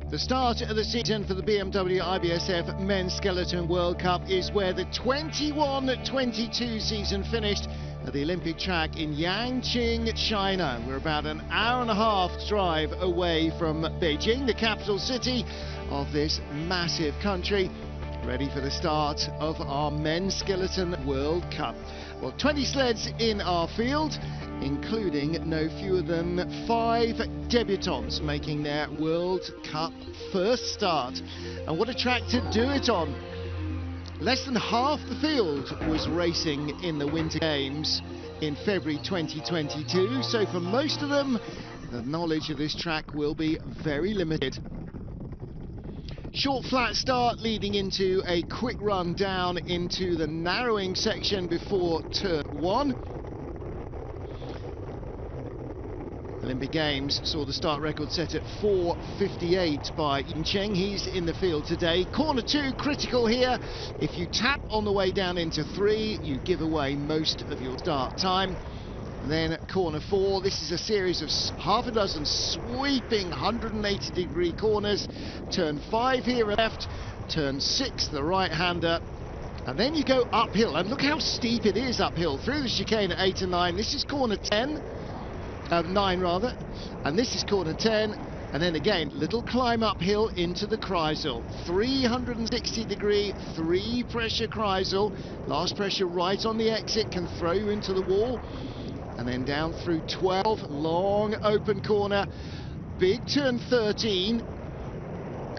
The start of the season for the BMW IBSF Men's Skeleton World Cup is where the 21-22 season finished at the Olympic track in Yanqing, China. We're about an hour and a half drive away from Beijing, the capital city of this massive country, ready for the start of our Men's Skeleton World Cup. Well, 20 sleds in our field, including no fewer than 5 debutants making their World Cup first start. And what a track to do it on. Less than half the field was racing in the Winter Games in February 2022, so for most of them, the knowledge of this track will be very limited. Short flat start leading into a quick run down into the narrowing section before turn 1. Olympic Games saw the start record set at 4:58 by Yin Zheng. He's in the field today. Corner 2 critical here. If you tap on the way down into 3, you give away most of your start time. And then corner 4, this is a series of half a dozen sweeping 180-degree corners. Turn 5 here left, turn 6 the right-hander, and then you go uphill. And look how steep it is uphill through the chicane at 8 and 9. This is corner 10. 9 rather, and this is corner 10, and then again little climb uphill into the Kreisel, 360-degree 3 pressure Kreisel. Last pressure right on the exit can throw you into the wall, and then down through 12, long open corner, big turn 13,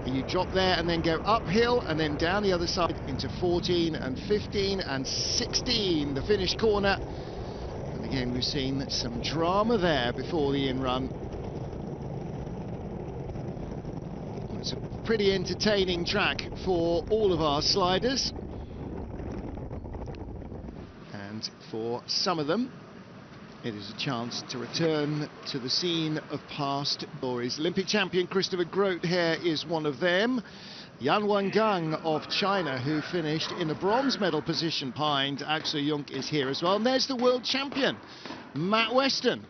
you drop there and then go uphill and then down the other side into 14 and 15 and 16, the finish corner. Again, we've seen some drama there before the in-run. It's a pretty entertaining track for all of our sliders. And for some of them, it is a chance to return to the scene of past glories. Olympic champion Christopher Grotheer is one of them. Wengang of China, who finished in the bronze medal position behind Axel Jung, is here as well. And there's the world champion, Weston.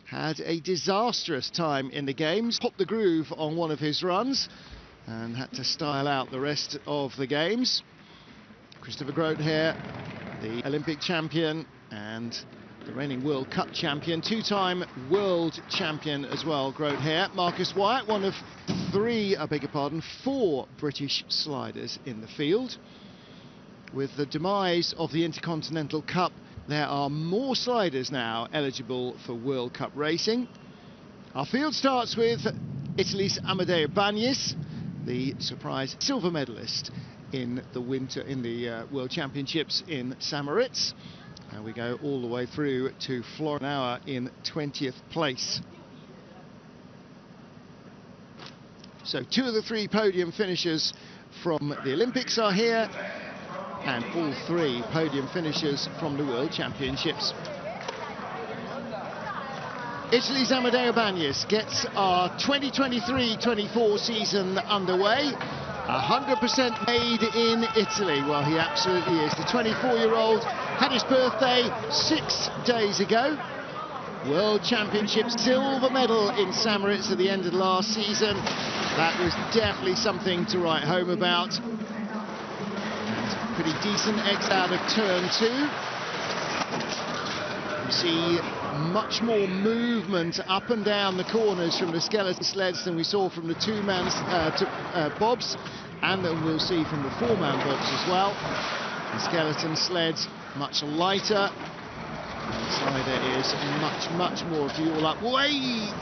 Had a disastrous time in the games, popped the groove on one of his runs and had to style out the rest of the games. Christopher Grotheer, the Olympic champion and the reigning World Cup champion, 2-time world champion as well, Grotheer. Marcus Wyatt, one of 4 British sliders in the field. With the demise of the Intercontinental Cup, there are more sliders now eligible for World Cup racing. Our field starts with Italy's Amadeo Banis, the surprise silver medalist in the World Championships in Samoritz. And we go all the way through to Florian Auer in 20th place. So 2 of the 3 podium finishers from the Olympics are here, and all 3 podium finishers from the World Championships. Italy's Amadeo Banis gets our 2023-24 season underway. 100% made in Italy. Well, he absolutely is. The 24-year-old had his birthday 6 days ago. World Championship silver medal in Samoritz at the end of last season. That was definitely something to write home about. And pretty decent exit out of turn 2. You see much more movement up and down the corners from the skeleton sleds than we saw from the 2-man bobs, and then we'll see from the 4-man bobs as well. The skeleton sleds much lighter. The slider is much more fuel up. Wait!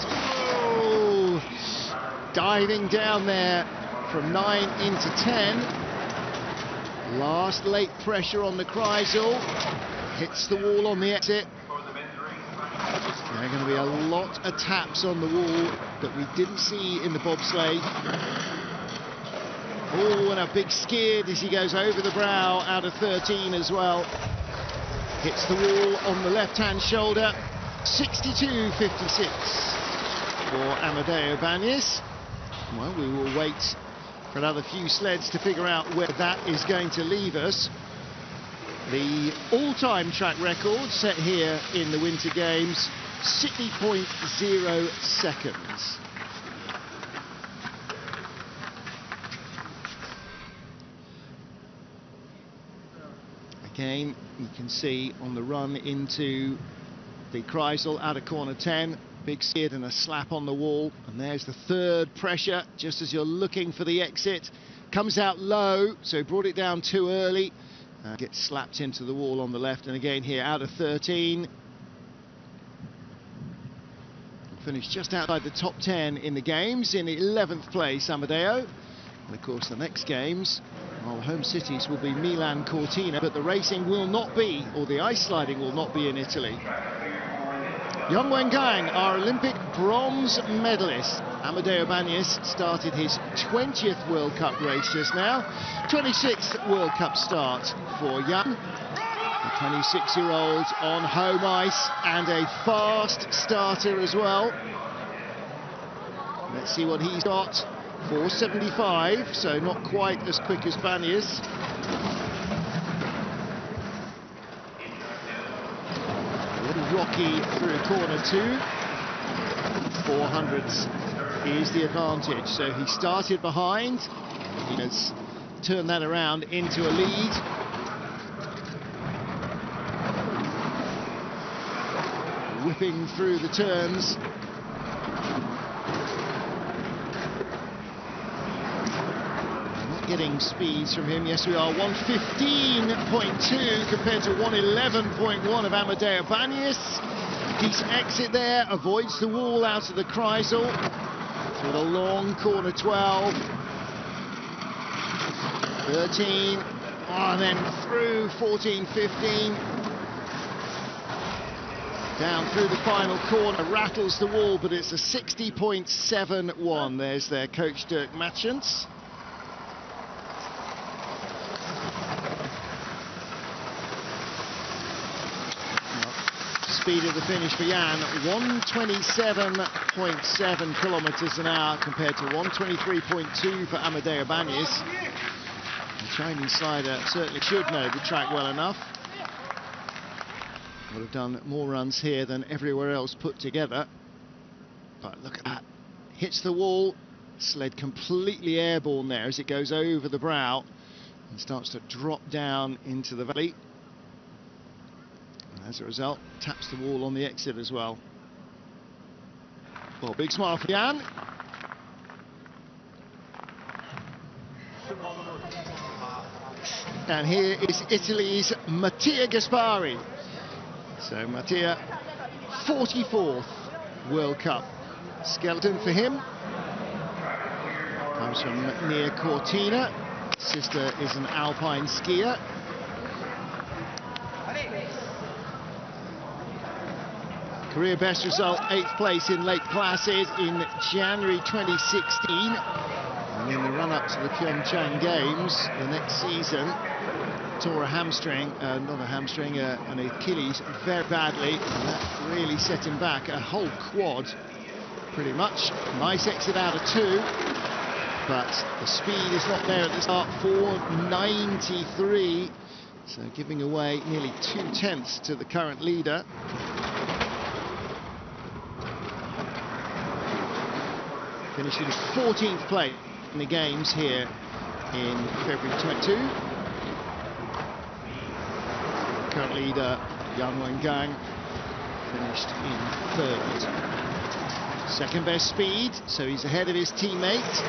Oh! Diving down there from 9 into 10. Last late pressure on the Kreisel. Hits the wall on the exit. There are going to be a lot of taps on the wall that we didn't see in the bobsleigh. Oh, and a big skid as he goes over the brow out of 13 as well. Hits the wall on the left-hand shoulder. 62.56 for Amadeo Banis. Well, we will wait for another few sleds to figure out where that is going to leave us. The all-time track record set here in the Winter Games, 60.0 seconds. Again, you can see on the run into the Kreisel out of corner 10, big skid and a slap on the wall, and there's the third pressure just as you're looking for the exit. Comes out low, so brought it down too early, gets slapped into the wall on the left, and again here out of 13. Finished just outside the top 10 in the games, in 11th place, Amadeo. And of course the next games, well, the home cities will be Milan, Cortina, but the racing will not be, or the ice sliding will not be in Italy. Young Wengang, our Olympic bronze medalist. Amadeo Banis started his 20th World Cup race just now. 26th World Cup start for Young. The 26-year-old on home ice, and a fast starter as well. Let's see what he's got. 4.75, so not quite as quick as Banis. A little rocky through corner 2. 400s is the advantage. So he started behind. He has turned that around into a lead. Whipping through the turns. Not getting speeds from him. Yes, we are. 1:15.2 compared to 1:11.1 of Amadeo Banis. Decent exit there. Avoids the wall out of the Kreisel. Through the long corner 12. 13. Oh, and then through 14-15. Down through the final corner, rattles the wall, but it's a 60.71. There's their coach, Dirk Matchens. Speed of the finish for Jan, 127.7 kilometers an hour compared to 123.2 for Amadeo Banis. The Chinese slider certainly should know the track well enough. Would have done more runs here than everywhere else put together. But look at that. Hits the wall. Sled completely airborne there as it goes over the brow and starts to drop down into the valley. And as a result, taps the wall on the exit as well. Well, big smile for Jan. And here is Italy's Mattia Gaspari. So Mattia, 44th World Cup skeleton for him. Comes from near Cortina. Sister is an alpine skier. Career best result, 8th place in Lake Placid in January 2016. And in the run-up to the Pyeongchang Games, the next season, tore a hamstring, not a hamstring, an Achilles very badly, and that really set him back, a whole quad pretty much. Nice exit out of 2, but the speed is not there at the start. 4.93, so giving away nearly 2/10 to the current leader. Finishing 14th place in the games here in February 22. Current leader, Young Wengang, finished in 3rd. Second best speed, so he's ahead of his teammate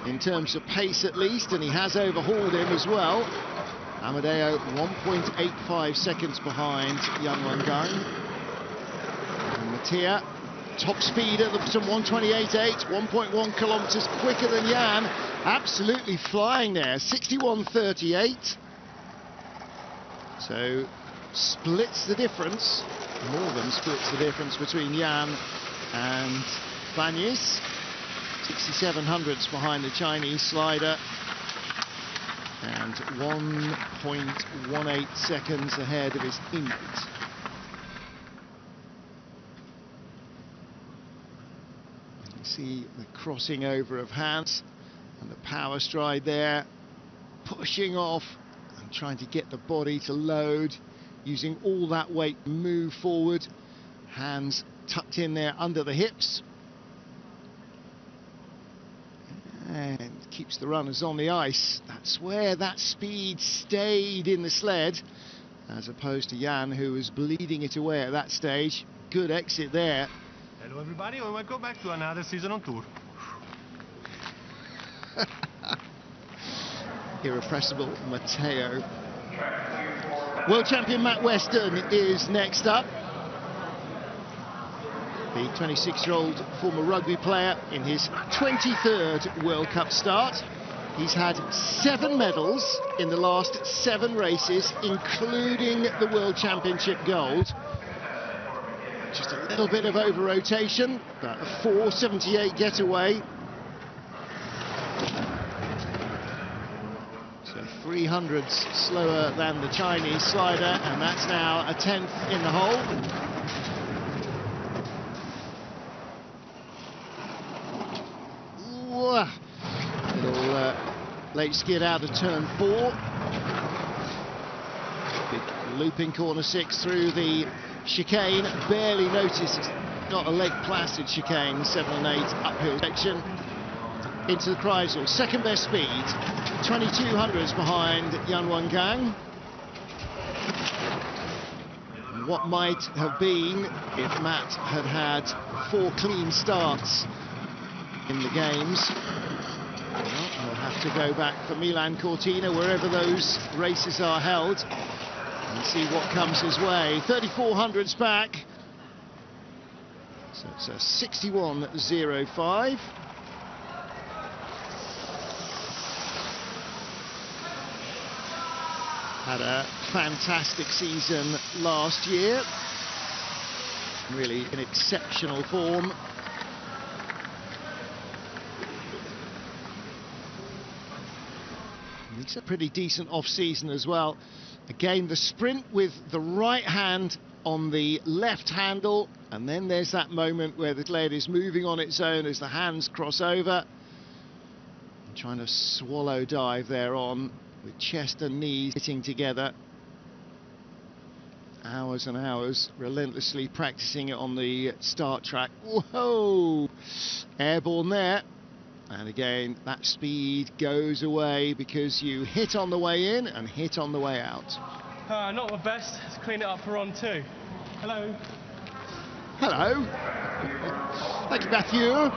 in terms of pace at least, and he has overhauled him as well. Amadeo 1.85 seconds behind Young Wengang. And Mattia, top speed at the bottom, 1:28.8, 1.1 kilometers quicker than Jan. Absolutely flying there, 61.38. So splits the difference, more than splits the difference between Jan and Banis. 67 hundredths behind the Chinese slider, and 1.18 seconds ahead of his teammate. You can see the crossing over of hands and the power stride there, pushing off and trying to get the body to load, using all that weight to move forward. Hands tucked in there under the hips. And keeps the runners on the ice. That's where that speed stayed in the sled. as opposed to Jan, who was bleeding it away at that stage. Good exit there. Hello everybody, and welcome back to another season on tour. Irrepressible Matteo. World champion Matt Weston is next up. The 26-year-old former rugby player in his 23rd World Cup start. He's had 7 medals in the last 7 races, including the World Championship gold. Just a little bit of over-rotation, but a 4.78 getaway. So 300s slower than the Chinese slider, and that's now a 10th in the hole. Little late skid out of turn 4. Big looping corner 6 through the chicane. Barely noticed it's not a Lake Placid chicane. 7 and 8 uphill section into the Kreisel. Second best speed, 2200s behind Wengang. What might have been if Matt had had 4 clean starts in the games. Well, he'll have to go back for Milan Cortina, wherever those races are held, and see what comes his way. 3400s back, so it's a 61.05. Had a fantastic season last year, really in exceptional form. It's a pretty decent off-season as well. Again, the sprint with the right hand on the left handle, and then there's that moment where the sled is moving on its own as the hands cross over. And trying to swallow dive there on, with chest and knees hitting together. Hours and hours relentlessly practicing it on the start track. Whoa! Airborne there. And again, that speed goes away because you hit on the way in and hit on the way out. Not my best. Let's clean it up for on 2. Hello. Hello. Thank you, Matthew.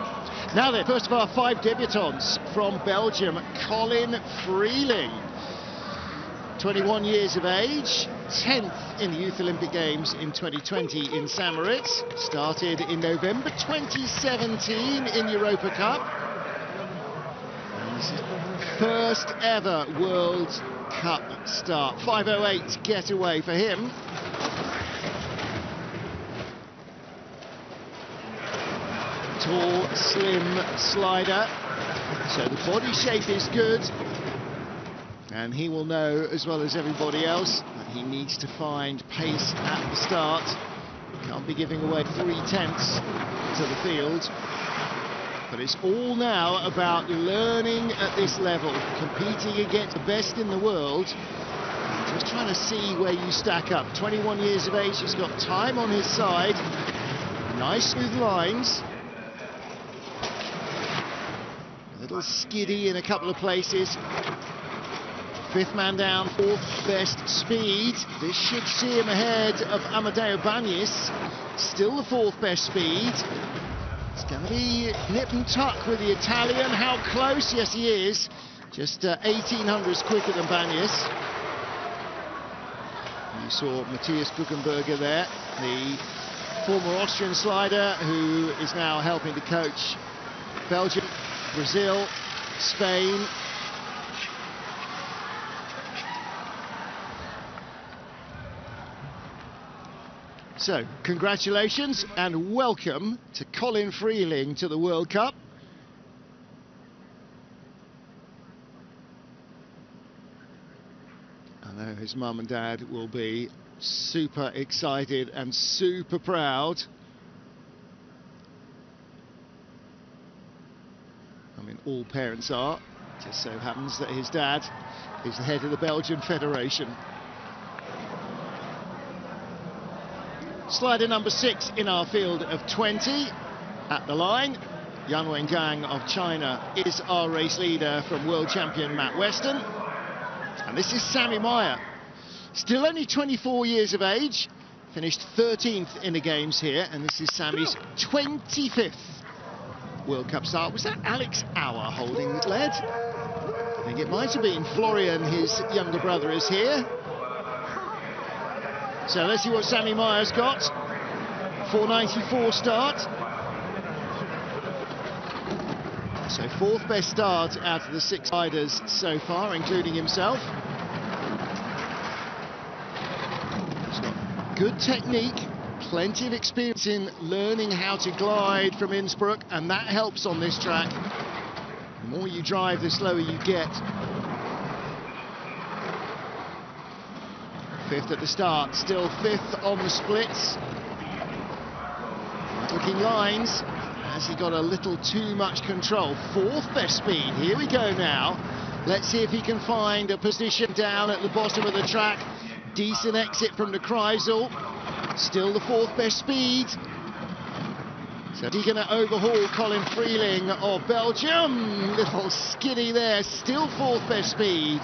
Now then, first of our 5 debutants from Belgium, Colin Freeling. 21 years of age, 10th in the Youth Olympic Games in 2020 in Samarit. Started in November 2017 in Europa Cup. First ever World Cup start. 5.08 getaway for him. Tall, slim slider. So the body shape is good. And he will know, as well as everybody else, that he needs to find pace at the start. Can't be giving away 3/10 to the field. But it's all now about learning at this level, competing against the best in the world, just trying to see where you stack up. 21 years of age, he's got time on his side, nice smooth lines, a little skiddy in a couple of places. 5th man down, 4th best speed. This should see him ahead of Amadeo Banis, still the 4th best speed. It's going to be nip and tuck with the Italian. How close? Yes, he is. Just 1800s quicker than Banis. You saw Matthias Buchenberger there, the former Austrian slider who is now helping to coach Belgium, Brazil, Spain. So, congratulations and welcome to Colin Freeling to the World Cup. I know his mum and dad will be super excited and super proud. I mean, all parents are. It just so happens that his dad is the head of the Belgian Federation. Slider number 6 in our field of 20 at the line. Chen Wenhao of China is our race leader from world champion Matt Weston. And this is Samy Meyer, Still only 24 years of age. Finished 13th in the games here, and this is Samy's 25th World Cup start. Was that Alex Auer holding the lead? I think it might have been. Florian, his younger brother, is here. So let's see what Samy Meyer's got. 4.94 start. So fourth best start out of the 6 riders so far, including himself. He's got good technique, plenty of experience in learning how to glide from Innsbruck, and that helps on this track. The more you drive, the slower you get. Fifth at the start, still fifth on the splits. Looking lines. Has he got a little too much control? Fourth best speed. Here we go now. Let's see if he can find a position down at the bottom of the track. Decent exit from the Kreisel. Still the fourth best speed. So he's going to overhaul Colin Freeling of Belgium. Little skiddy there. Still fourth best speed.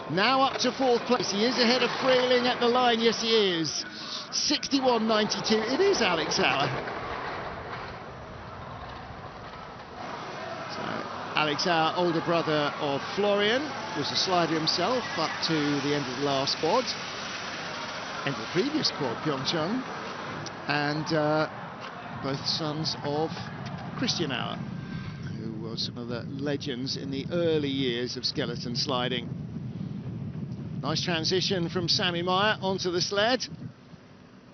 Now up to fourth place. He is ahead of Freeling at the line. Yes, he is. 61.92. It is Alex Auer. Alex Auer, older brother of Florian, was a slider himself up to the end of the last quad, end of the previous quad, Pyeongchang, and both sons of Christian Auer, who was one of the legends in the early years of skeleton sliding. Nice transition from Samy Meyer onto the sled.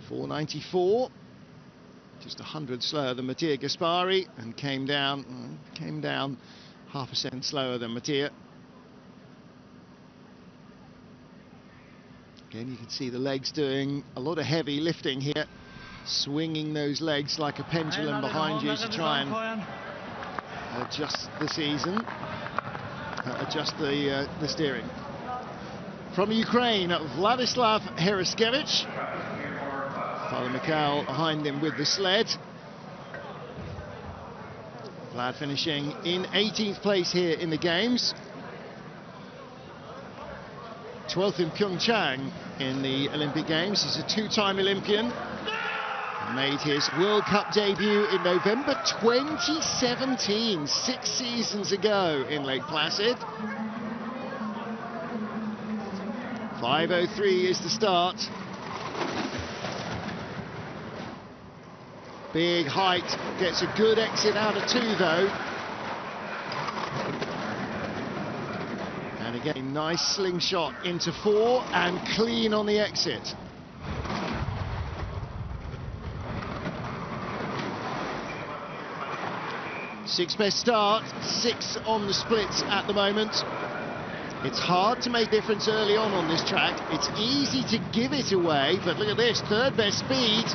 4.94, just 100 slower than Mattia Gaspari, and came down 0.5% slower than Mattia. Again, you can see the legs doing a lot of heavy lifting here, swinging those legs like a pendulum behind you to try and adjust the steering. From Ukraine, Vladislav Heraskevich. Father Mikhail behind him with the sled. Vlad finishing in 18th place here in the games. 12th in Pyeongchang in the Olympic Games. He's a 2-time Olympian. He made his World Cup debut in November 2017, 6 seasons ago in Lake Placid. 5.03 is the start. Big height, gets a good exit out of 2 though. And again, nice slingshot into 4 and clean on the exit. Sixth best start, 6 on the splits at the moment. It's hard to make a difference early on this track. It's easy to give it away, but look at this, 3rd best speed.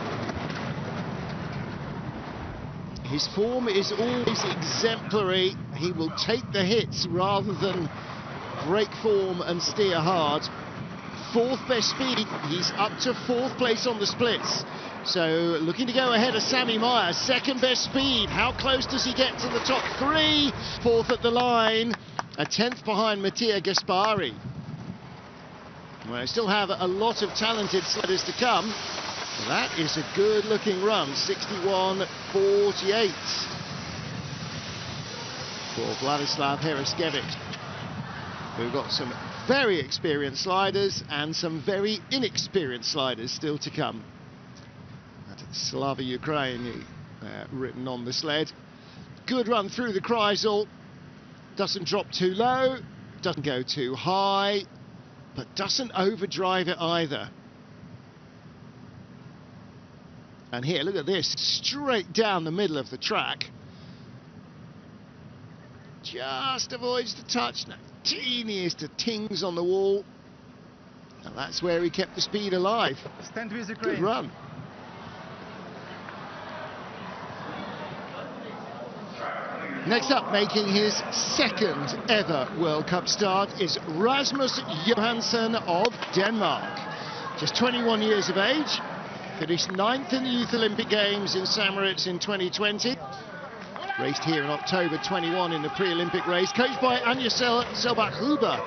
His form is always exemplary. He will take the hits rather than break form and steer hard. 4th best speed. He's up to 4th place on the splits. So looking to go ahead of Samy Meyer. 2nd best speed. How close does he get to the top 3? 4th at the line. A 10th behind Mattia Gaspari. Well, I still have a lot of talented sledders to come. That is a good-looking run, 61.48 for Vladislav Heraskevich. We've got some very experienced sliders and some very inexperienced sliders still to come. Slava Ukraine written on the sled. Good run through the Kreisel. Doesn't drop too low, doesn't go too high, but doesn't overdrive it either. And here, look at this, straight down the middle of the track. Just avoids the touch, no, teeniest of tings on the wall. And that's where he kept the speed alive. Good run. Next up, making his 2nd ever World Cup start is Rasmus Johansson of Denmark. Just 21 years of age. Finished 9th in the Youth Olympic Games in St. Moritz in 2020. Raced here in October 21 in the pre-Olympic race. Coached by Anja Selbach-Huber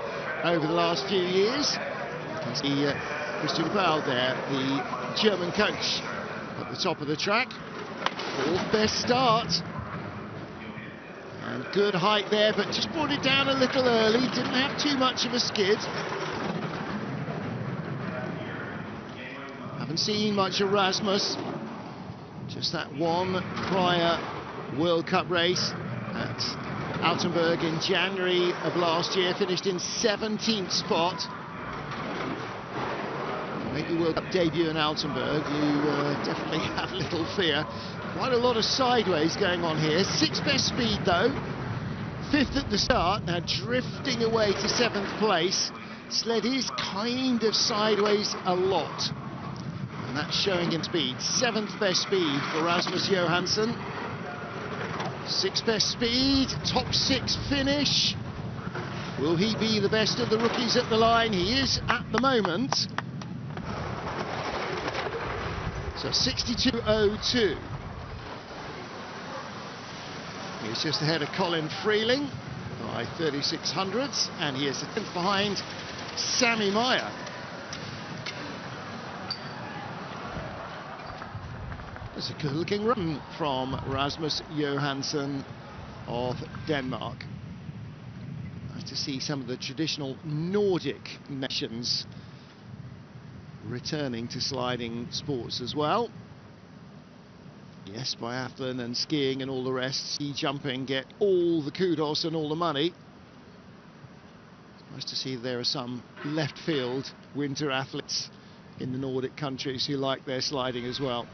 over the last few years. You can see Christian Bale there, the German coach, at the top of the track. Fourth best start. And good height there, but just brought it down a little early. Didn't have too much of a skid. Haven't seen much of Rasmus. Just that one prior World Cup race at Altenburg in January of last year. Finished in 17th spot. Maybe World Cup debut in Altenburg. You definitely have little fear. Quite a lot of sideways going on here. Sixth best speed though. Fifth at the start, now drifting away to 7th place. Sled is kind of sideways a lot. And that's showing in speed. 7th best speed for Rasmus Johansson. 6th best speed, top 6 finish. Will he be the best of the rookies at the line? He is at the moment. So 62.02. He's just ahead of Colin Freeling by 3600ths, and he is a 10th behind Samy Meyer. It's a good-looking run from Rasmus Johansson of Denmark. Nice to see some of the traditional Nordic nations returning to sliding sports as well. Yes, biathlon and skiing and all the rest, ski jumping get all the kudos and all the money. It's nice to see there are some left field winter athletes in the Nordic countries who like their sliding as well.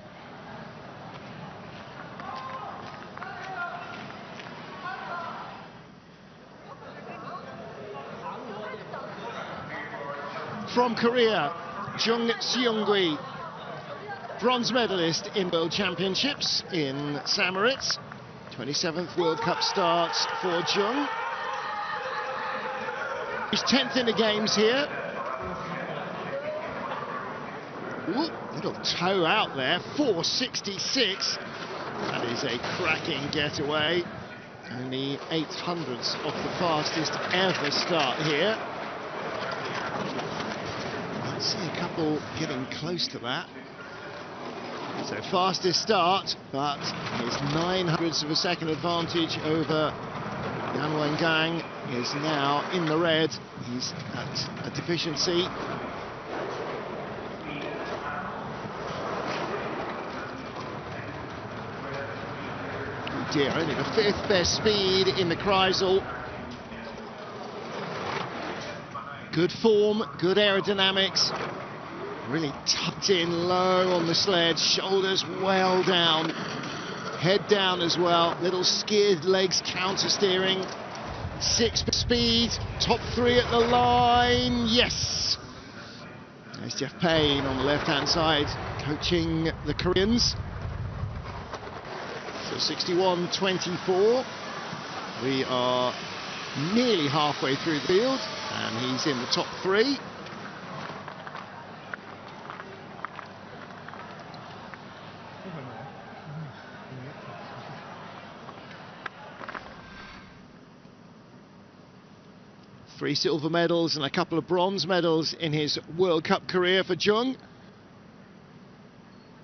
From Korea, Jung Seung-gi, bronze medalist in World Championships in Samoritz. 27th World Cup start for Jung. He's 10th in the games here. Ooh, little toe out there, 4.66. That is a cracking getaway. Only 800ths off the fastest ever start here. I see a couple getting close to that. So fastest start, but his 900ths of a second advantage over Wengang is now in the red. He's at a deficiency. Oh dear, only the 5th best speed in the Kreisel. Good form, good aerodynamics. Really tucked in low on the sled, shoulders well down, head down as well, little skid, legs counter steering. 6th speed, top 3 at the line, yes! There's Jeff Payne on the left-hand side, coaching the Koreans. So 61.24. We are nearly halfway through the field, and he's in the top 3. Three silver medals and a couple of bronze medals in his World Cup career for Jung.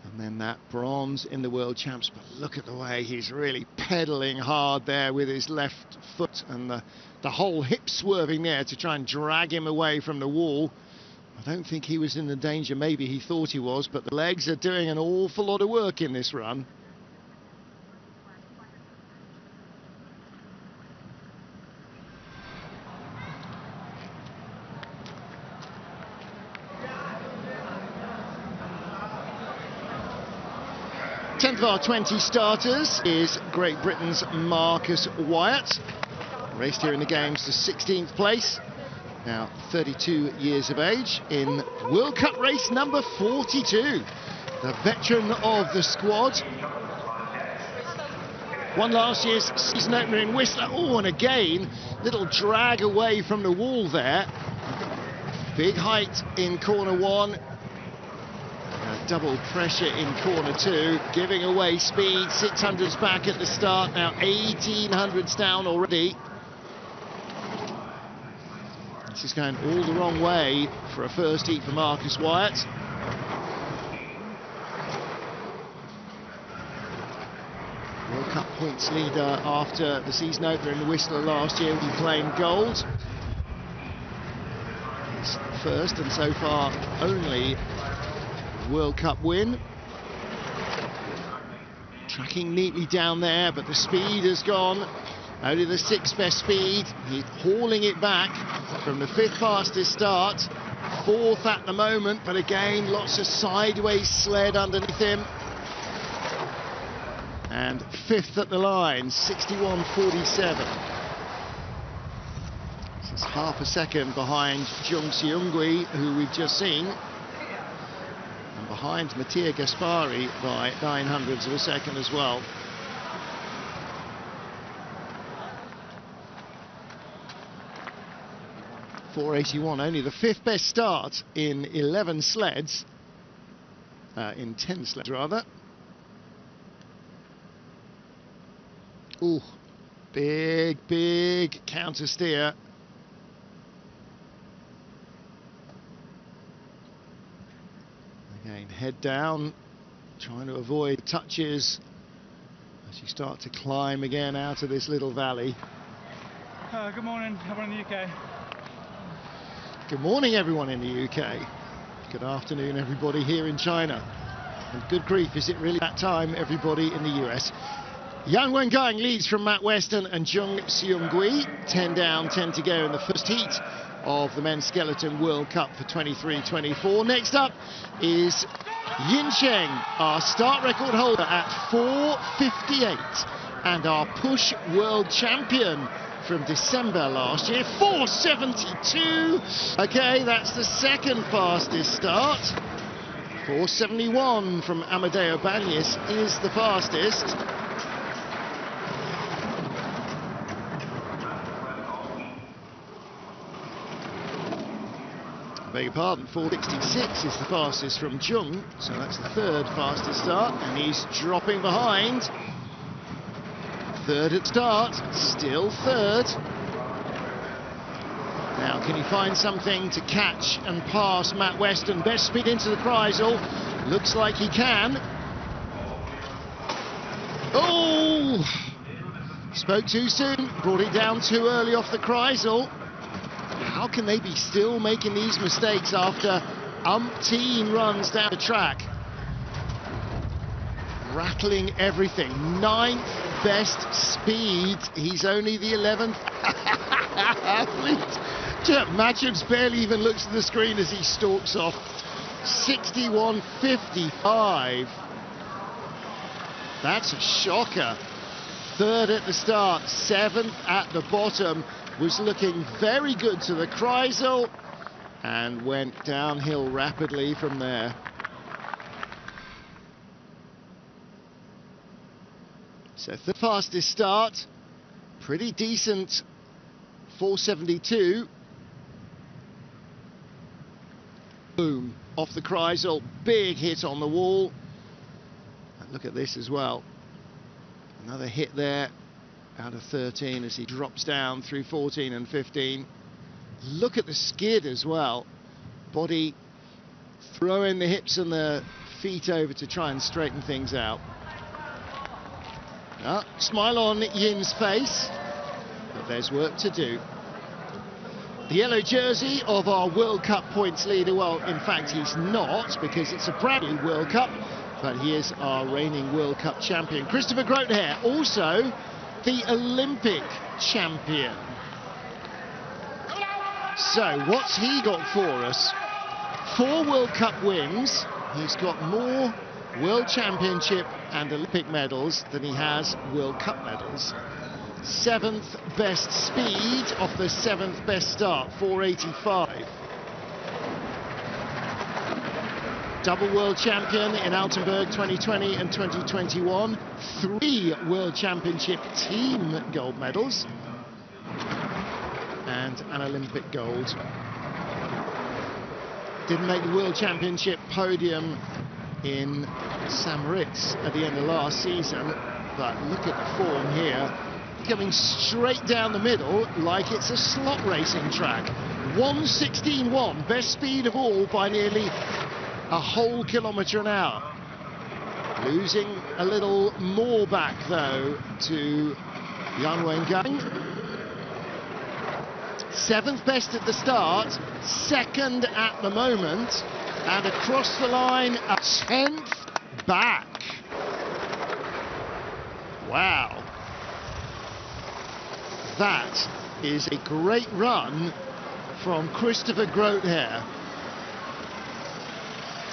And then that bronze in the World Champs. But look at the way he's really pedalling hard there with his left foot, and the whole hip swerving there to try and drag him away from the wall. I don't think he was in the danger maybe he thought he was, but the legs are doing an awful lot of work in this run. Tenth of our 20 starters is Great Britain's Marcus Wyatt. Raced here in the games to 16th place. Now 32 years of age in World Cup race number 42. The veteran of the squad. Won last year's season opener in Whistler. Oh, and again, little drag away from the wall there. Big height in corner 1. Double pressure in corner 2, giving away speed. 600s back at the start, now 1800s down already. This is going all the wrong way for a first heat for Marcus Wyatt. World Cup points leader after the season opener in Whistler last year. He claimed gold. His first and so far only World Cup win. Tracking neatly down there, but the speed has gone. Only the 6th best speed. He's hauling it back from the 5th fastest start. 4th at the moment, but again, lots of sideways sled underneath him. And 5th at the line, 61.47. This is half a second behind Jung Seung-gi, who we've just seen. And behind Mattia Gaspari by 900ths of a second as well. .481, only the 5th best start in 11 sleds, in 10 sleds rather. Ooh, big counter steer. Again, head down, trying to avoid touches as you start to climb again out of this little valley. Good morning, everyone in the UK. Good morning, everyone in the UK. Good afternoon, everybody here in China. And good grief, is it really that time, everybody in the US? Wengang leads from Matt Weston and Jung Seung-gi. 10 down, 10 to go in the first heat of the Men's Skeleton World Cup for 23-24. Next up is Yin Zheng, our start record holder at 4:58, and our push world champion from December last year, 4:72. Okay, that's the 2nd fastest start. 4:71 from Amadeo Banis is the fastest. I beg your pardon, 4:66 is the fastest from Chang, so that's the 3rd fastest start, and he's dropping behind. 3rd at start, still 3rd. Now, can he find something to catch and pass Matt Weston? Best speed into the Kreisel. Looks like he can. Oh! Spoke too soon, brought it down too early off the Kreisel. How can they be still making these mistakes after umpteen runs down the track? Rattling everything. 9th best speed. He's only the 11th athlete. Matchup's barely even looks at the screen as he stalks off. 61.55. That's a shocker. 3rd at the start, 7th at the bottom. Was looking very good to the Kreisel and went downhill rapidly from there. So the fastest start, pretty decent, 4:72. Boom, off the Kreisel, big hit on the wall. And look at this as well. Another hit there out of 13 as he drops down through 14 and 15. Look at the skid as well. Body throwing the hips and the feet over to try and straighten things out. Smile on Yin's face, but there's work to do. The yellow jersey of our World Cup points leader, well, in fact, he's not, because it's a brand new World Cup, but he is our reigning World Cup champion. Christopher Grotheer, also the Olympic champion. So, what's he got for us? 4 World Cup wins. He's got more World Championship and Olympic medals than he has World Cup medals. 7th best speed off the 7th best start, 4:85. Double world champion in Altenburg 2020 and 2021. 3 World Championship team gold medals and an Olympic gold. Didn't make the World Championship podium in St. Moritz at the end of last season, but look at the form here. coming straight down the middle like it's a slot racing track. 1:16.1, best speed of all by nearly a whole kilometre an hour. Losing a little more back though to Wengang. 7th best at the start, 2nd at the moment, and across the line a 10th back. Wow. That is a great run from Christopher Grotheer.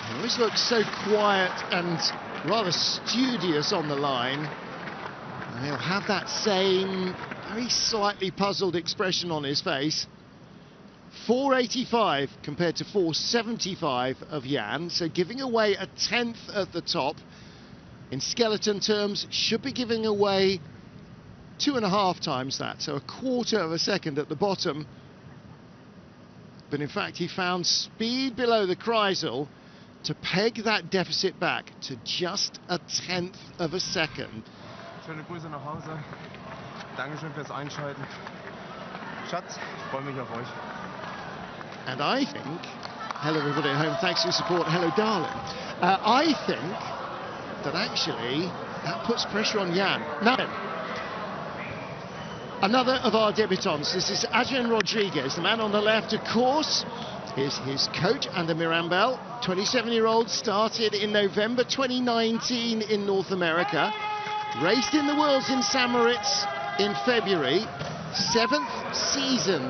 He always looks so quiet and rather studious on the line. And he'll have that same very slightly puzzled expression on his face. 4.85 compared to 4.75 of Jan, so giving away a 10th at the top. In skeleton terms, should be giving away 2.5 times that, so a quarter of a second at the bottom. But in fact, he found speed below the Kreisel to peg that deficit back to just a 10th of a second. Schöne Grüße nach Hause. Dankeschön fürs Einschalten. Schatz, freue mich auf euch. And I think, hello everybody at home, thanks for your support, hello darling. I think that actually that puts pressure on Jan. Now, another of our debutants, this is Adrian Rodriguez, the man on the left, of course, is his coach, Ander Mirambel, 27-year-old, started in November 2019 in North America, raced in the Worlds in St. Moritz in February, 7th season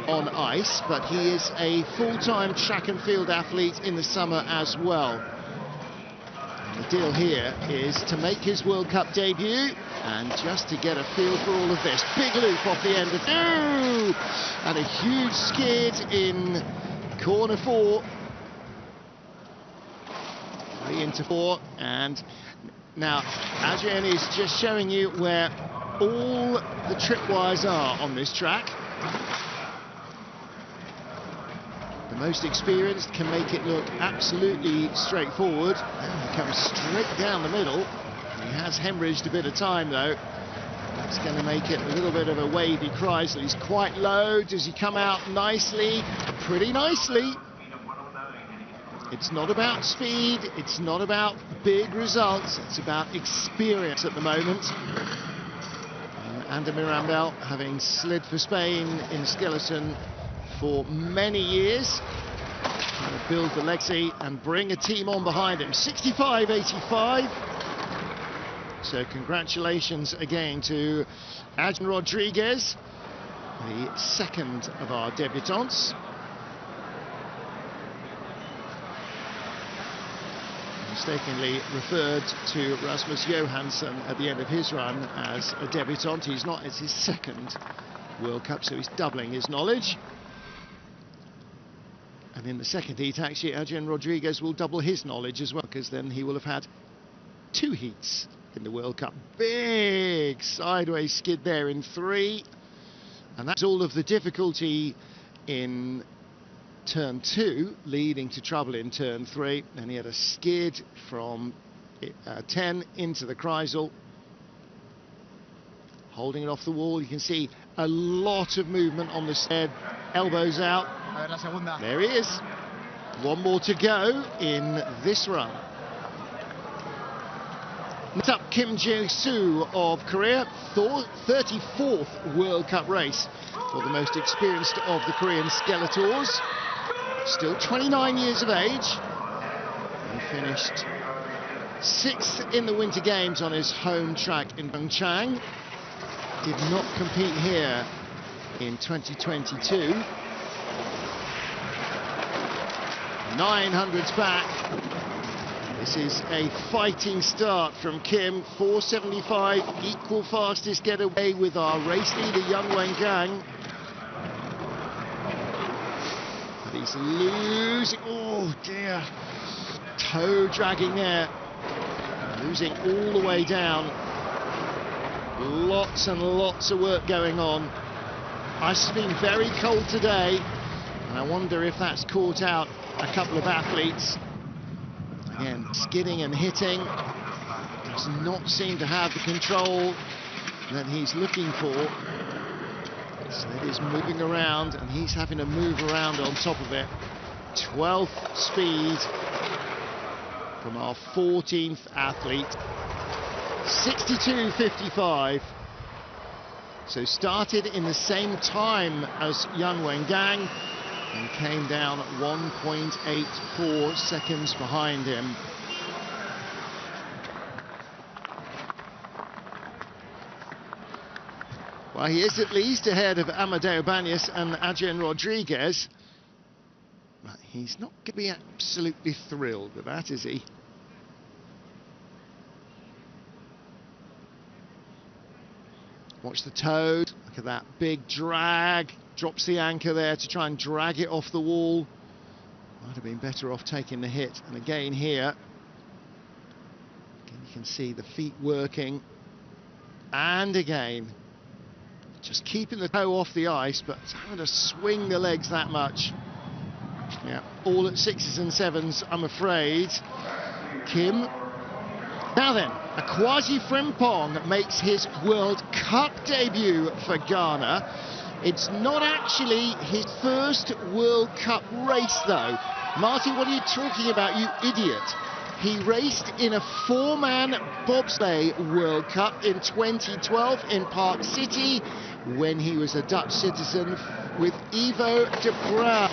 on ice, but he is a full-time track and field athlete in the summer as well. The deal here is to make his World Cup debut and just to get a feel for all of this. Big loop off the end of and a huge skid in corner 4. 3 into 4, and now Adrian is just showing you where all the tripwires are on this track. The most experienced can make it look absolutely straightforward. And he comes straight down the middle. He has hemorrhaged a bit of time though. That's going to make it a little bit of a wavy Kreisel. He's quite low. Does he come out nicely? Pretty nicely. It's not about speed. It's not about big results. It's about experience at the moment. And Ander Mirambel, having slid for Spain in skeleton for many years, trying to build the legacy and bring a team on behind him. 65.85. So congratulations again to Adrian Rodriguez, the 2nd of our debutants. Mistakenly referred to Rasmus Johansson at the end of his run as a debutant. He's not, it's his 2nd World Cup, so he's doubling his knowledge. And in the 2nd heat, actually, Adrian Rodriguez will double his knowledge as well, because then he will have had 2 heats in the World Cup. Big sideways skid there in 3. And that's all of the difficulty in turn 2, leading to trouble in turn 3. And he had a skid from 10 into the Kreisel. Holding it off the wall, you can see a lot of movement on the sled. Elbows out. There he is. 1 more to go in this run. Next up, Kim Ji-soo of Korea, 34th World Cup race for the most experienced of the Korean skeletors. Still 29 years of age, and finished 6th in the Winter Games on his home track in Chang. Did not compete here in 2022. 900s back. This is a fighting start from Kim. 4.75, equal fastest getaway with our race leader Jung Wengang. But he's losing, oh dear, toe dragging there, losing all the way down. Lots and lots of work going on. Ice has been very cold today, and I wonder if that's caught out a couple of athletes. Again, skidding and hitting. Does not seem to have the control that he's looking for. Sled is moving around, and he's having to move around on top of it. 12th speed from our 14th athlete. 62.55. So started in the same time as young Wengang and came down 1.84 seconds behind him. Well, he is at least ahead of Amadeo Banis and Adrian Rodriguez. But he's not going to be absolutely thrilled with that, is he? Watch the toad. Look at that big drag. Drops the anchor there to try and drag it off the wall. Might have been better off taking the hit. And again here, again, you can see the feet working. And again, just keeping the toe off the ice, but having to swing the legs that much. Yeah, all at 6s and 7s, I'm afraid. Kim. Now then, a Quasi-Frong makes his World Cup debut for Ghana. It's not actually his first World Cup race, though. Martin, what are you talking about, you idiot? He raced in a 4-man bobsleigh World Cup in 2012 in Park City when he was a Dutch citizen with Ivo de Bruyne.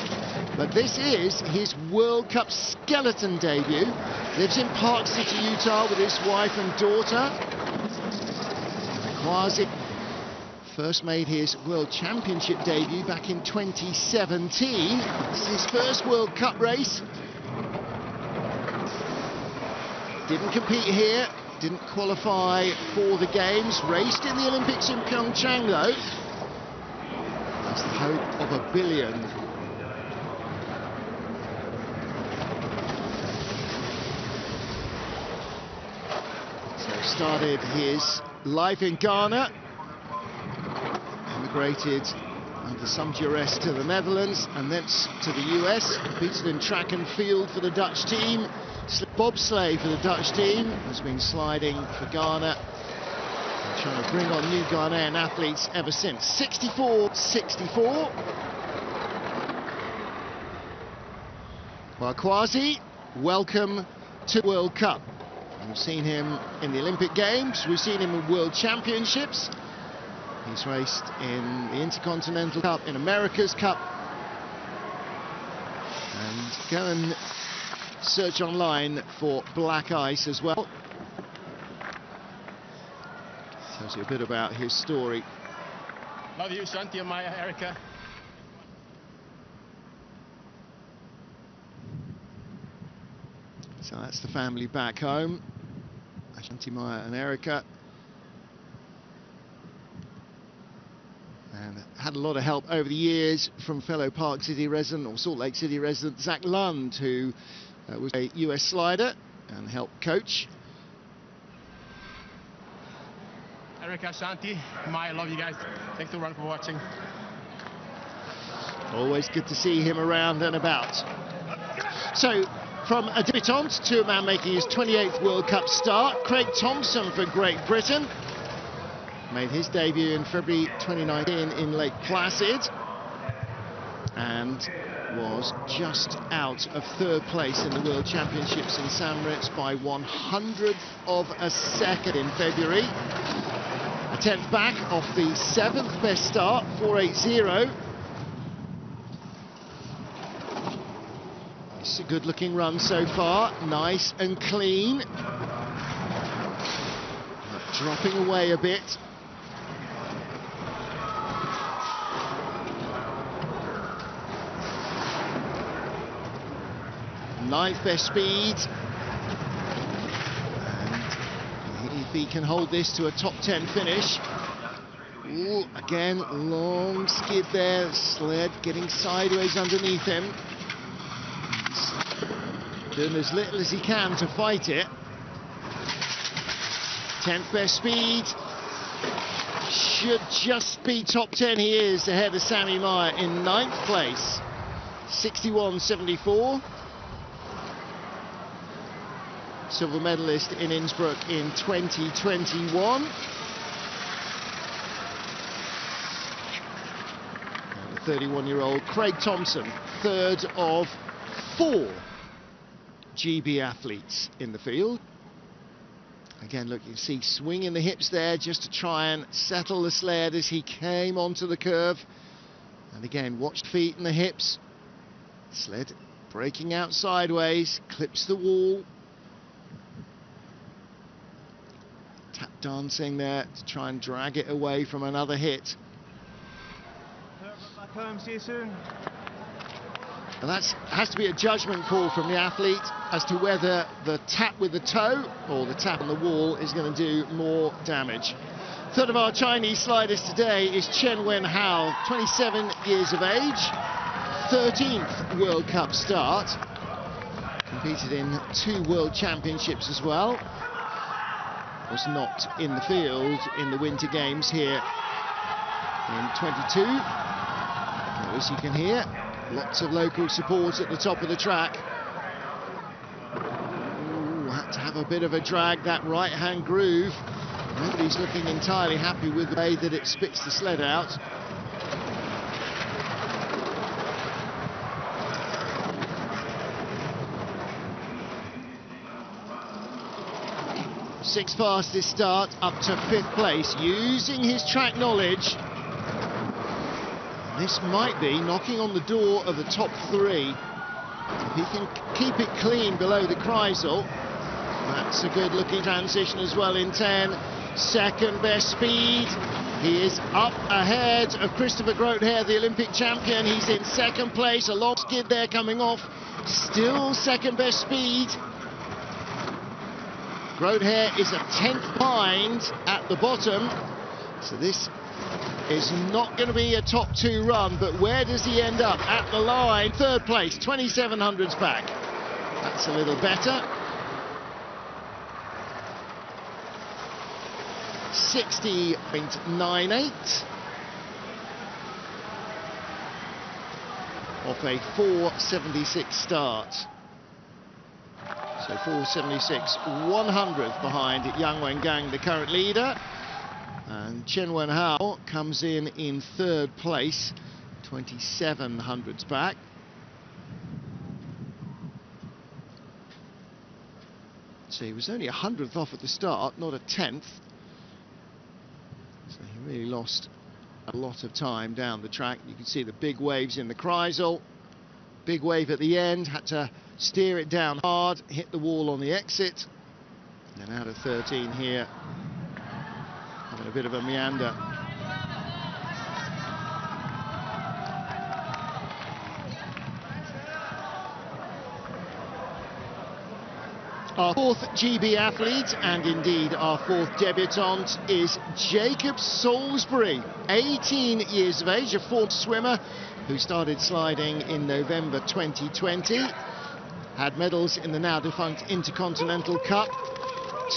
But this is his World Cup skeleton debut. Lives in Park City, Utah with his wife and daughter. Quasi first made his World Championship debut back in 2017. This is his first World Cup race. Didn't compete here, didn't qualify for the Games. Raced in the Olympics in Pyeongchang, though. That's the hope of a billion. So started his life in Ghana. Emigrated under some duress to the Netherlands and then to the US. Competed in track and field for the Dutch team. Bobsleigh for the Dutch team. Has been sliding for Ghana. And trying to bring on new Ghanaian athletes ever since. 64-64. Well, Quasi, welcome to World Cup. We've seen him in the Olympic Games. We've seen him in World Championships. He's raced in the Intercontinental Cup, in America's Cup. And go and search online for black ice as well. Tells you a bit about his story. Love you, Shanti and Maya, Erica. So that's the family back home. Shanti, Maya and Erica. And had a lot of help over the years from fellow Park City resident, or Salt Lake City resident, Zach Lund, who was a US slider and helped coach. Erica, Shanti, Maya, love you guys. Thanks everyone for watching. Always good to see him around and about. So, from a debutant to a man making his 28th World Cup start, Craig Thompson for Great Britain. Made his debut in February 2019 in Lake Placid and was just out of 3rd place in the World Championships in St. Moritz by 100th of a second in February. A 10th back off the 7th best start, 4.80. It's a good looking run so far, nice and clean. Dropping away a bit. 9th best speed. And if he can hold this to a top 10 finish. Ooh, again, long skid there. Sled getting sideways underneath him. He's doing as little as he can to fight it. 10th best speed. Should just be top 10. He is ahead of Samy Meyer in 9th place. 61.74. Silver medalist in Innsbruck in 2021. 31-year-old Craig Thompson, third of 4 GB athletes in the field. Again, look, you see swinging the hips there just to try and settle the sled as he came onto the curve. And again, watch feet and the hips. Sled breaking out sideways, clips the wall. Tap dancing there to try and drag it away from another hit. Back home, see you soon. And that has to be a judgment call from the athlete as to whether the tap with the toe or the tap on the wall is going to do more damage. Third of our Chinese sliders today is Chen Wenhao, 27 years of age, 13th World Cup start, competed in 2 World Championships as well, was not in the field in the Winter Games here in 22. As you can hear, lots of local support at the top of the track. Ooh, had to have a bit of a drag, that right-hand groove. Nobody's looking entirely happy with the way that it spits the sled out. Sixth fastest start, up to 5th place, using his track knowledge. This might be knocking on the door of the top 3. If he can keep it clean below the Kreisel, that's a good looking transition as well in 10. Second best speed. He is up ahead of Christopher Grotheer, the Olympic champion. He's in 2nd place, a long skid there coming off. Still second best speed. Grotheer is a 10th behind at the bottom. So this is not going to be a top 2 run, but where does he end up? At the line, 3rd place, 2700s back. That's a little better. 60.98 off a 476 start. So 476, 100th behind Yang Wengang, the current leader. And Chen Wenhao comes in 3rd place, 2700s back. So he was only 100th off at the start, not a 10th. So he really lost a lot of time down the track. You can see the big waves in the Kreisel. Big wave at the end, had to steer it down hard, hit the wall on the exit. And then out of 13 here, having a bit of a meander. Our 4th GB athlete, and indeed our 4th debutant, is Jacob Salsbury, 18 years of age, a former swimmer who started sliding in November 2020. Had medals in the now defunct Intercontinental Cup.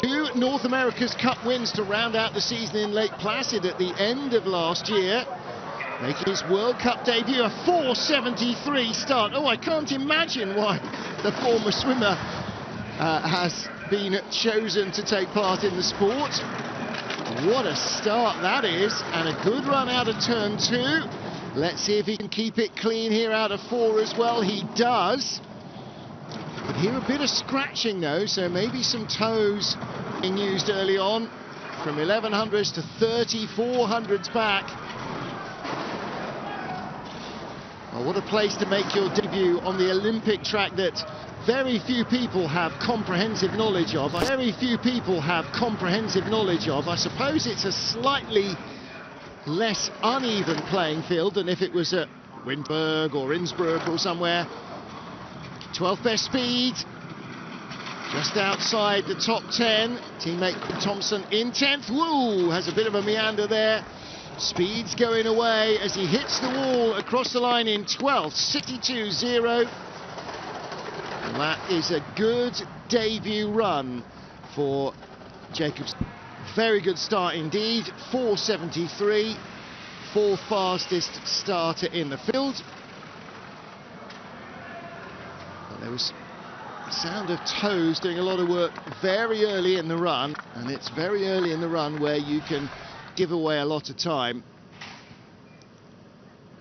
2 North America's Cup wins to round out the season in Lake Placid at the end of last year. Making his World Cup debut, a 473 start. Oh, I can't imagine why the former swimmer has been chosen to take part in the sport. What a start that is, and a good run out of turn 2. Let's see if he can keep it clean here out of 4 as well. He does. But here a bit of scratching though, so maybe some toes being used early on. From 1100s to 3400s back. Well, what a place to make your debut on the Olympic track that very few people have comprehensive knowledge of. Very few people have comprehensive knowledge of. I suppose it's a slightly less uneven playing field than if it was at Windberg or Innsbruck or somewhere. 12th best speed, just outside the top 10. Teammate Thompson in 10th. Woo, has a bit of a meander there. Speed's going away as he hits the wall across the line in 12th, 62.0. And that is a good debut run for Jacobs. Very good start indeed, 473, 4th fastest starter in the field. Well, there was a sound of toes doing a lot of work very early in the run, and it's very early in the run where you can give away a lot of time.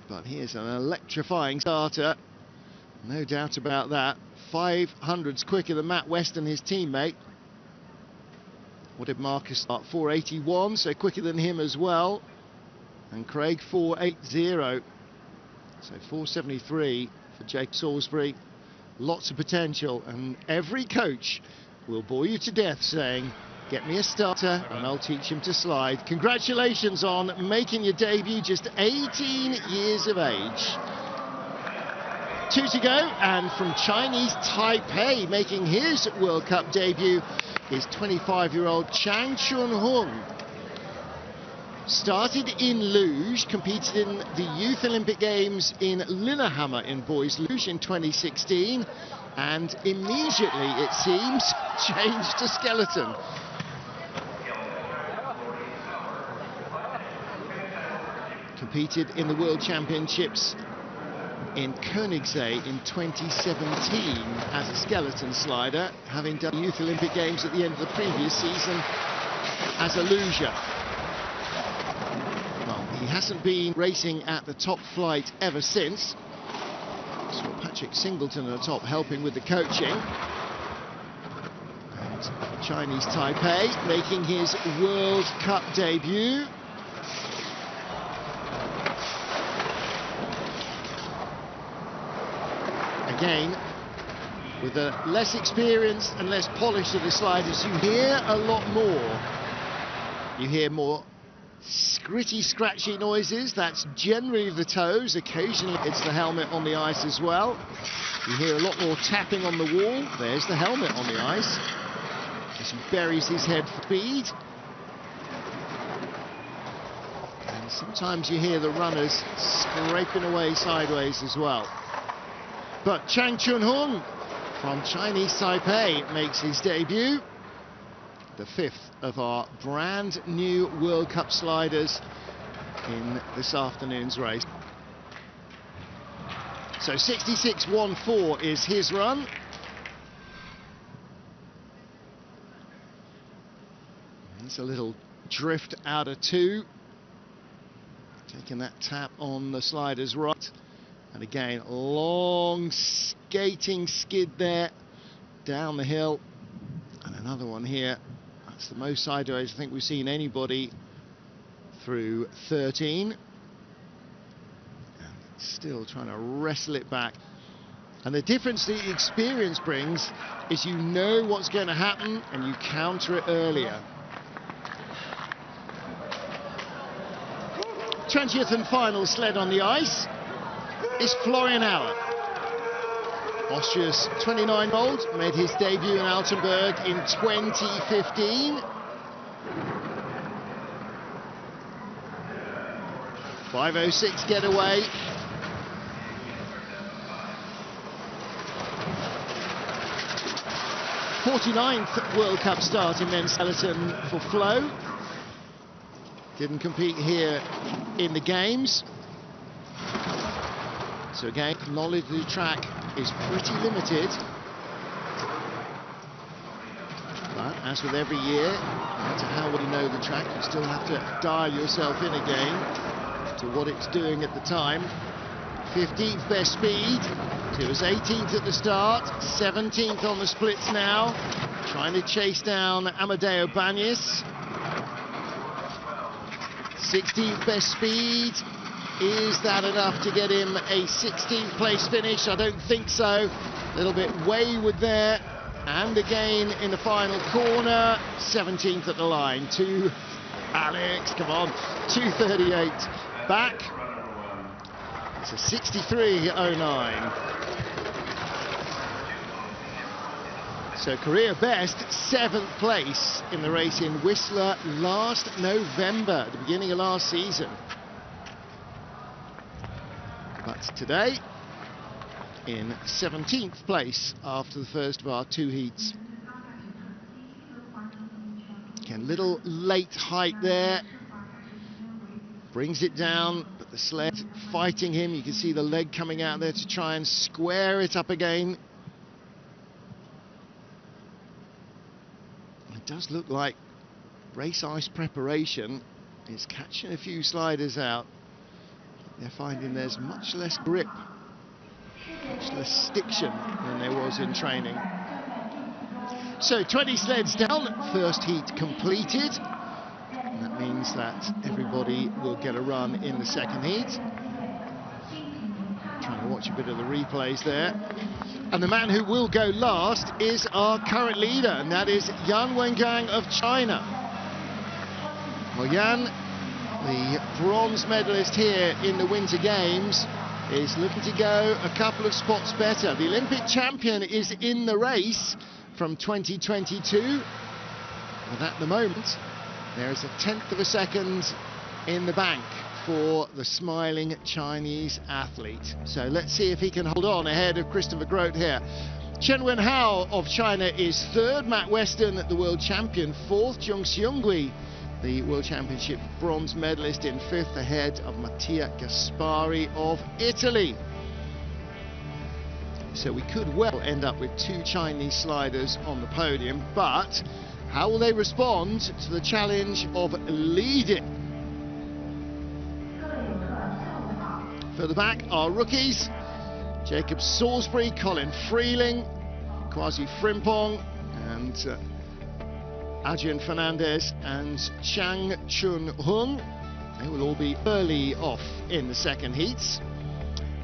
But here's an electrifying starter, no doubt about that. 500s quicker than Matt Weston, his teammate. What did Marcus start? 481, so quicker than him as well. And Craig 480, so 473 for Jake Salsbury. Lots of potential, and every coach will bore you to death saying, get me a starter and I'll teach him to slide. Congratulations on making your debut, just 18 years of age. 2 to go, and from Chinese Taipei, making his World Cup debut, is 25-year-old Chun-hung. Started in luge, competed in the Youth Olympic Games in Lillehammer in boys luge in 2016, and immediately, it seems, changed to skeleton. Competed in the World Championships in Koenigsee in 2017 as a skeleton slider, having done Youth Olympic Games at the end of the previous season as a luger. Well, he hasn't been racing at the top flight ever since. Saw Patrick Singleton at the top helping with the coaching. And Chinese Taipei making his World Cup debut. Again, with the less experience and less polish of the sliders, you hear a lot more. You hear more scritty, scratchy noises. That's generally the toes. Occasionally it's the helmet on the ice as well. You hear a lot more tapping on the wall. There's the helmet on the ice. Just buries his head for speed. And sometimes you hear the runners scraping away sideways as well. But Chun-hung from Chinese Taipei makes his debut. The 5th of our brand new World Cup sliders in this afternoon's race. So 66.14 is his run. There's a little drift out of 2. Taking that tap on the slider's right. And again, long skating skid there down the hill. And another one here. That's the most sideways I think we've seen anybody through 13. And still trying to wrestle it back. And the difference the experience brings is you know what's going to happen and you counter it earlier. 20th and final sled on the ice is Florian Auer. Austria's 29-year-old made his debut in Altenburg in 2015. .506 getaway. .49th World Cup start in men's skeleton for Flo. Didn't compete here in the games. So again, knowledge of the track is pretty limited. But as with every year, no matter how well you know the track, you still have to dial yourself in again to what it's doing at the time. 15th best speed. He was 18th at the start, 17th on the splits now. Trying to chase down Amadeo Banis. 16th best speed. Is that enough to get him a 16th place finish? I don't think so. A little bit wayward there. And again in the final corner, 17th at the line. To Alex, come on, 2:38 back. It's a 63.09. So career best, 7th place in the race in Whistler last November, the beginning of last season. But today, in 17th place after the first of our 2 heats. Again, little late height there. Brings it down, but the sled fighting him. You can see the leg coming out there to try and square it up again. It does look like race ice preparation is catching a few sliders out. they're finding there's much less grip, much less stiction than there was in training. So 20 sleds down, first heat completed. And that means that everybody will get a run in the second heat. Trying to watch a bit of the replays there. And the man who will go last is our current leader, and that is Yan Wengang of China. Well, Yan, the bronze medalist here in the Winter Games, is looking to go a couple of spots better. The Olympic champion is in the race from 2022, but at the moment there is a 1/10 of a second in the bank for the smiling Chinese athlete. So let's see if he can hold on ahead of Christopher Grotheer. Chen Wenhao of China is third, Matt Weston, the world champion, fourth, Jung Seung-gi, the World Championship bronze medalist, in fifth, ahead of Mattia Gaspari of Italy. So we could well end up with 2 Chinese sliders on the podium, but how will they respond to the challenge of leading? Further back are rookies, Jacob Salsbury, Colin Freeling, Quasi-Frong, and Adrian Fernandez and Chun-hung. They will all be early off in the second heats.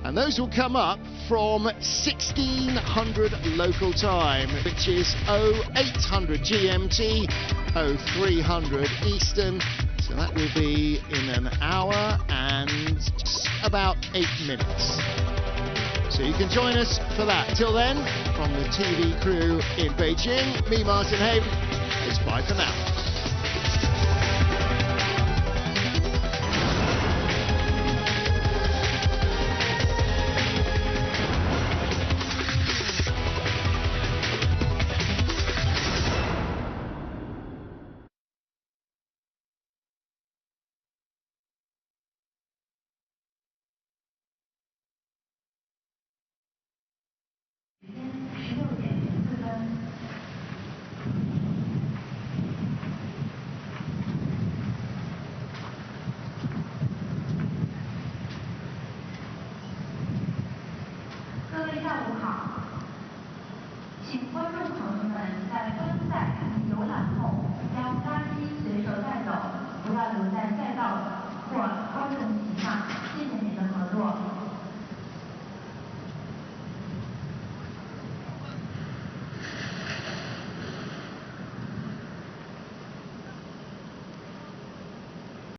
And those will come up from 1600 local time, which is 0800 GMT, 0300 Eastern. So that will be in an hour and about 8 minutes. So you can join us for that. Till then, from the TV crew in Beijing, me, Martin Haven, it's bye for now.